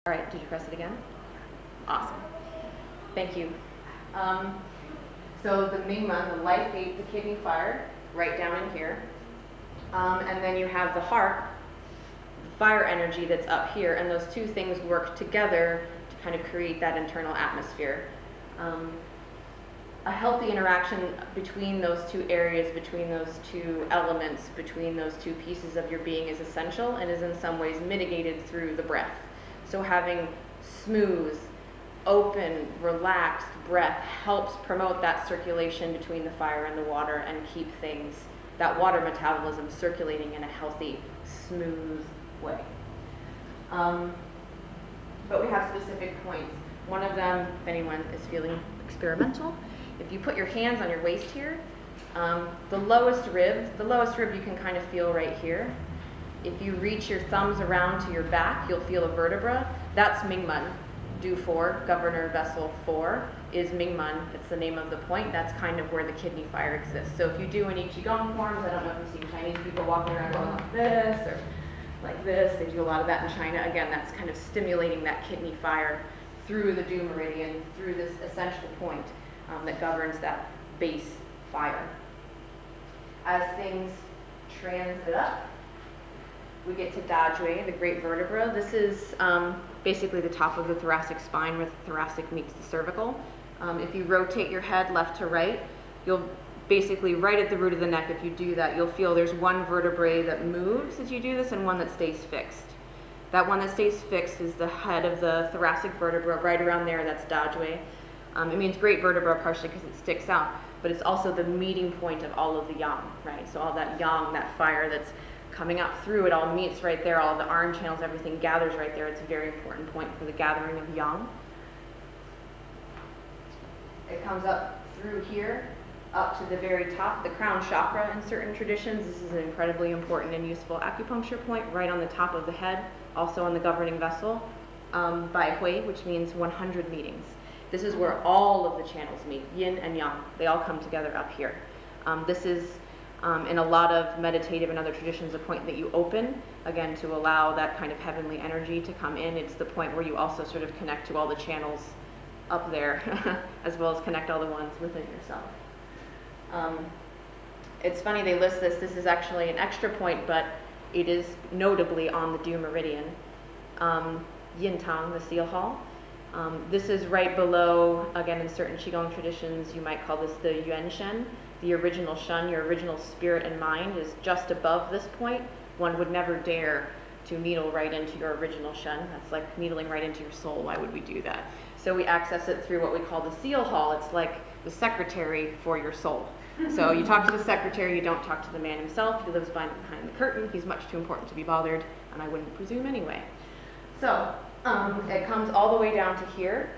All right, did you press it again? Awesome. Thank you. So the Mingmen, the life gate, the kidney fire, right down in here. And then you have the heart, the fire energy that's up here, and those two things work together to kind of create that internal atmosphere. A healthy interaction between those two areas, between those two elements, between those two pieces of your being is essential and is in some ways mitigated through the breath. So having smooth, open, relaxed breath helps promote that circulation between the fire and the water and keep things, that water metabolism, circulating in a healthy, smooth way. But we have specific points. One of them, if anyone is feeling experimental, if you put your hands on your waist here, the lowest rib you can kind of feel right here. If you reach your thumbs around to your back, you'll feel a vertebra. That's Mingmen. Du 4, Governor Vessel 4, is Mingmen. It's the name of the point. That's kind of where the kidney fire exists. So if you do any QiGong forms, I don't know if you've seen Chinese people walking around going like this or like this. They do a lot of that in China. Again, that's kind of stimulating that kidney fire through the Du meridian, through this essential point that governs that base fire. As things transit up, we get to Da Jue, the great vertebra. This is basically the top of the thoracic spine where the thoracic meets the cervical. If you rotate your head left to right, you'll basically right at the root of the neck, if you do that, you'll feel there's one vertebrae that moves as you do this and one that stays fixed. That one that stays fixed is the head of the thoracic vertebra, right around there, that's Da Jue. It means great vertebra partially because it sticks out, but it's also the meeting point of all of the yang, right? So all that yang, that fire that's coming up through, it all meets right there, all of the arm channels, everything gathers right there. It's a very important point for the gathering of yang. It comes up through here, up to the very top, the crown chakra in certain traditions. This is an incredibly important and useful acupuncture point, right on the top of the head, also on the governing vessel, Bai Hui, which means 100 meetings. This is where all of the channels meet, yin and yang. They all come together up here. This is, in a lot of meditative and other traditions, a point that you open, again, to allow that kind of heavenly energy to come in. It's the point where you also sort of connect to all the channels up there, as well as connect all the ones within yourself. It's funny they list this. This is actually an extra point, but it is notably on the Du meridian. Yin Tang, the seal hall. This is right below, again, in certain Qigong traditions, you might call this the Yuan Shen. The original Shen, your original spirit and mind, is just above this point. One would never dare to needle right into your original Shen. That's like needling right into your soul. Why would we do that? So we access it through what we call the seal hall. It's like the secretary for your soul. So you talk to the secretary, you don't talk to the man himself. He lives behind the curtain. He's much too important to be bothered, and I wouldn't presume anyway. So it comes all the way down to here.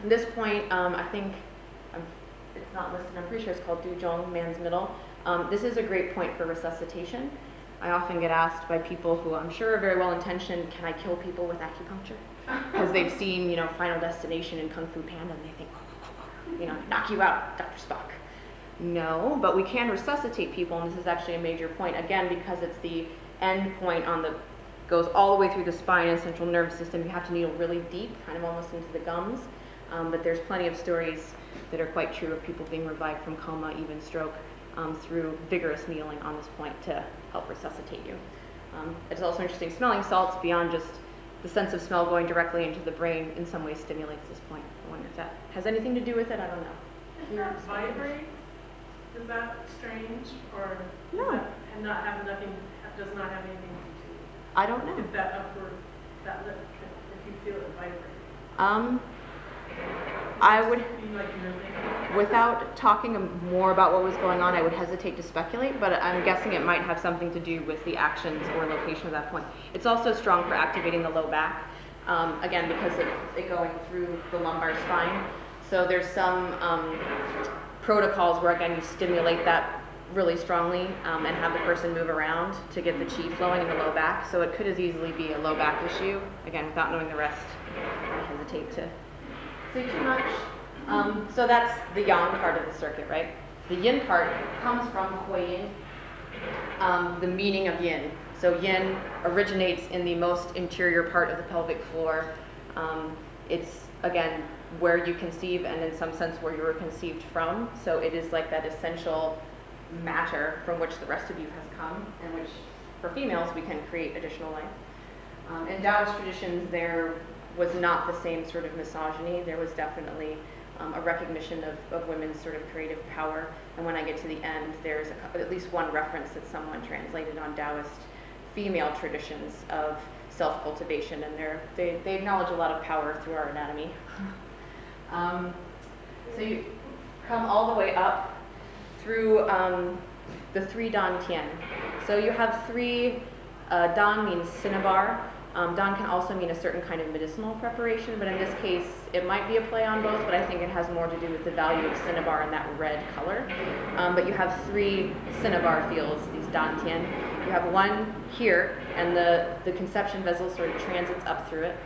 At this point, I think, it's not listed, I'm pretty sure it's called Du Zhong, man's middle. This is a great point for resuscitation. I often get asked by people who I'm sure are very well intentioned, can I kill people with acupuncture? Because they've seen, Final Destination and Kung Fu Panda and they think, knock you out, Dr. Spock. No, but we can resuscitate people, and this is actually a major point, again, because it's the end point goes all the way through the spine and central nervous system. You have to needle really deep, kind of almost into the gums. But there's plenty of stories that are quite true of people being revived from coma, even stroke, through vigorous needling on this point to help resuscitate you. It's also interesting, smelling salts, beyond just the sense of smell going directly into the brain, in some ways stimulates this point. I wonder if that has anything to do with it, I don't know. If that vibrates, is that strange, or No. Does not have anything to do? I don't know. If that upward, that lip, if you feel it vibrate. I would, like without talking more about what was going on, I would hesitate to speculate, but I'm guessing it might have something to do with the actions or location of that point. It's also strong for activating the low back, again, because of it going through the lumbar spine. So there's some protocols where, again, you stimulate that really strongly and have the person move around to get the chi flowing in the low back. So it could as easily be a low back issue. Again, without knowing the rest, I hesitate to say too much. So that's the yang part of the circuit, right? The yin part comes from Hui Yin, the meaning of yin. So yin originates in the most interior part of the pelvic floor, It's, again, where you conceive and in some sense where you were conceived from. So it is like that essential matter from which the rest of you has come, and which, for females, we can create additional life. In Taoist traditions, there was not the same sort of misogyny. There was definitely a recognition of women's sort of creative power. And when I get to the end, there's at least one reference that someone translated on Taoist female traditions of self-cultivation, and they acknowledge a lot of power through our anatomy. So you come all the way up through the 3 Dan Tian. So you have 3, Dan means cinnabar. Dan can also mean a certain kind of medicinal preparation, but in this case, it might be a play on both, but I think it has more to do with the value of cinnabar and that red color. But you have 3 cinnabar fields, these Dan Tian. You have one here, and the conception vessel sort of transits up through it.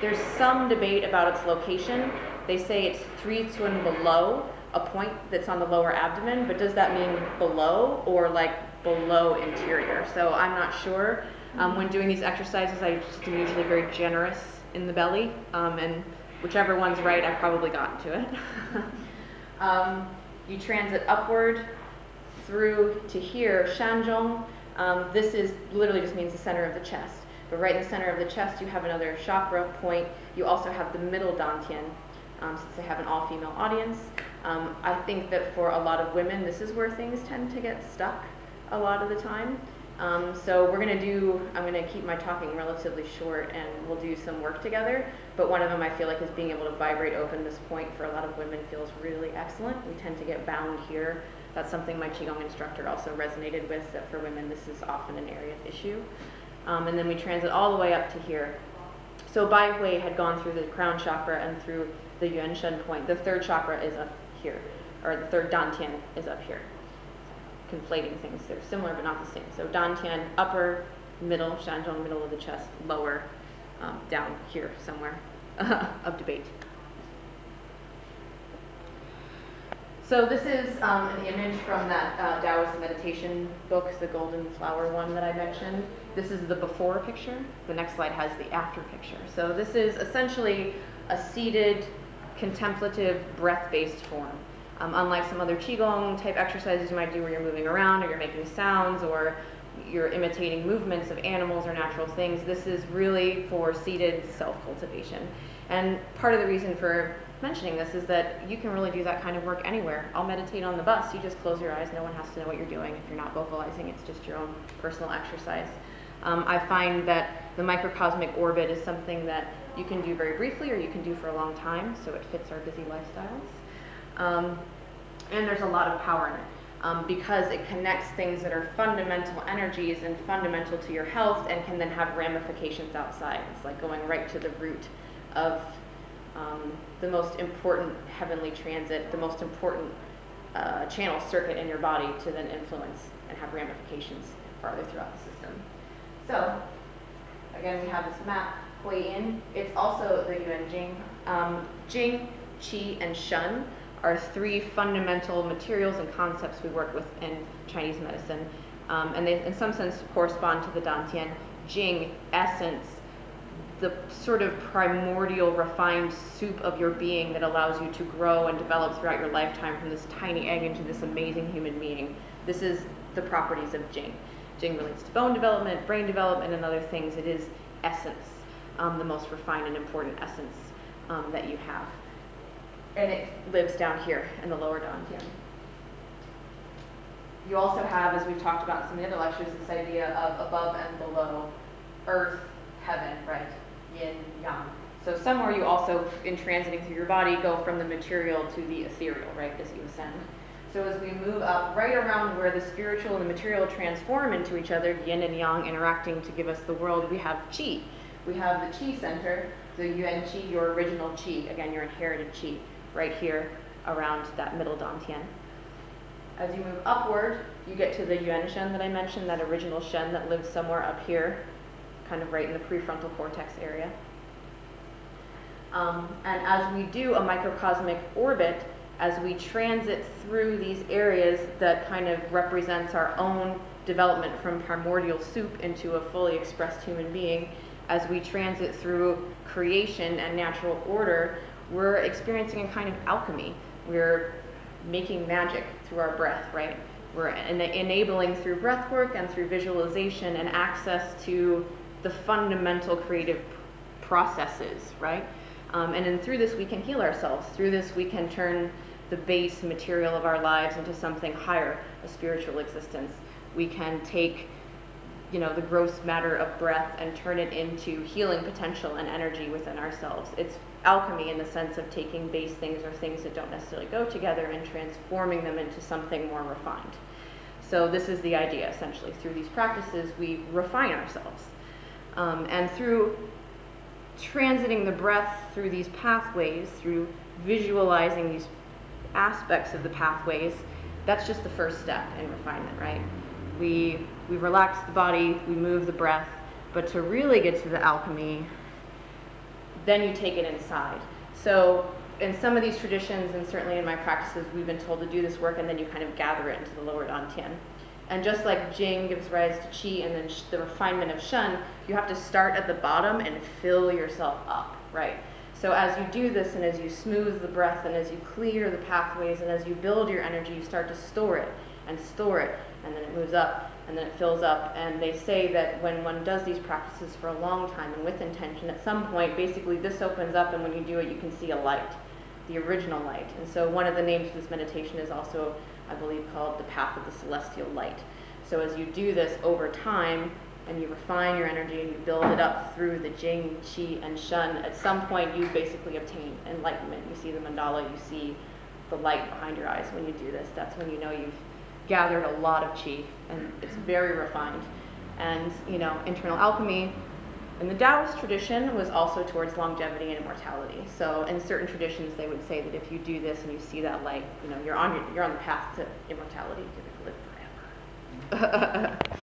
There's some debate about its location. They say it's 3 Tsun below a point that's on the lower abdomen, but does that mean below or like below interior? So I'm not sure. When doing these exercises, I just am usually very generous in the belly, and whichever one's right, I've probably gotten to it. You transit upward through to here, Shanzhong. This is literally just means the center of the chest. But right in the center of the chest, you have another chakra point. You also have the middle dantian, since they have an all-female audience. I think that for a lot of women, this is where things tend to get stuck a lot of the time. So I'm gonna keep my talking relatively short, and we'll do some work together. But one of them I feel like is being able to vibrate open this point for a lot of women feels really excellent. We tend to get bound here. That's something my QiGong instructor also resonated with, that for women this is often an area of issue. And then we transit all the way up to here. So Bai Hui had gone through the crown chakra and through the Yuan Shen point. The 3rd chakra is up here, or the 3rd dantian is up here. Conflating things, they're similar but not the same. So dantian, upper, middle, Shanzhong, middle of the chest, lower, down here somewhere, of debate. So this is an image from that Taoist meditation book, the Golden Flower one that I mentioned. This is the before picture. The next slide has the after picture. So this is essentially a seated, contemplative, breath-based form. Unlike some other QiGong type exercises you might do where you're moving around or you're making sounds or you're imitating movements of animals or natural things, this is really for seated self-cultivation. And part of the reason for mentioning this is that you can really do that kind of work anywhere. I'll meditate on the bus. You just close your eyes. No one has to know what you're doing. If you're not vocalizing, it's just your own personal exercise. I find that the microcosmic orbit is something that you can do very briefly or you can do for a long time, so it fits our busy lifestyles. And there's a lot of power in it because it connects things that are fundamental energies and fundamental to your health and can then have ramifications outside. It's like going right to the root of the most important heavenly transit, the most important channel circuit in your body to then influence and have ramifications farther throughout the system. So, again, we have this map, Hui Yin. It's also the Yuan Jing. Jing, Qi, and Shen are 3 fundamental materials and concepts we work with in Chinese medicine. And they, in some sense, correspond to the Dantian. Jing, essence, the sort of primordial, refined soup of your being that allows you to grow and develop throughout your lifetime from this tiny egg into this amazing human being. This is the properties of Jing. Jing relates to bone development, brain development, and other things. It is essence, the most refined and important essence that you have. And it lives down here in the lower Dantian. You also have, as we've talked about in some of the other lectures, this idea of above and below, earth, heaven, right? Yin, yang. So somewhere you also, in transiting through your body, go from the material to the ethereal, right, as you ascend. So as we move up right around where the spiritual and the material transform into each other, yin and yang interacting to give us the world, we have qi. We have the qi center, the yuan qi, your original qi, again, your inherited qi, right here around that middle dantian. As you move upward, you get to the yuan shen that I mentioned, that original shen that lives somewhere up here, kind of right in the prefrontal cortex area. And as we do a microcosmic orbit, as we transit through these areas that kind of represents our own development from primordial soup into a fully expressed human being, as we transit through creation and natural order, we're experiencing a kind of alchemy. We're making magic through our breath, right? We're enabling through breath work and through visualization and access to the fundamental creative processes, right? And then through this we can heal ourselves. Through this we can turn the base material of our lives into something higher, a spiritual existence. We can take, you know, the gross matter of breath and turn it into healing potential and energy within ourselves. It's alchemy in the sense of taking base things or things that don't necessarily go together and transforming them into something more refined. So this is the idea, essentially. Through these practices, we refine ourselves. And through transiting the breath through these pathways, through visualizing these aspects of the pathways, that's just the first step in refinement, right? We relax the body, we move the breath, but to really get to the alchemy, then you take it inside. So in some of these traditions, and certainly in my practices, we've been told to do this work and then you kind of gather it into the lower dantian. And just like Jing gives rise to Qi and then the refinement of Shen, you have to start at the bottom and fill yourself up, right? So as you do this and as you smooth the breath and as you clear the pathways and as you build your energy, you start to store it, and then it moves up, and then it fills up. And they say that when one does these practices for a long time and with intention, at some point, basically this opens up, and when you do it, you can see a light, the original light. And so one of the names of this meditation is also, I believe, called the path of the celestial light. So as you do this over time, and you refine your energy and you build it up through the Jing, Qi, and Shen, at some point you basically obtain enlightenment. You see the mandala, you see the light behind your eyes when you do this. That's when you know you've gathered a lot of Qi, and it's very refined. And, you know, internal alchemy in the Taoist tradition was also towards longevity and immortality. So in certain traditions they would say that if you do this and you see that light, you know, you're on the path to immortality, you're going to live forever.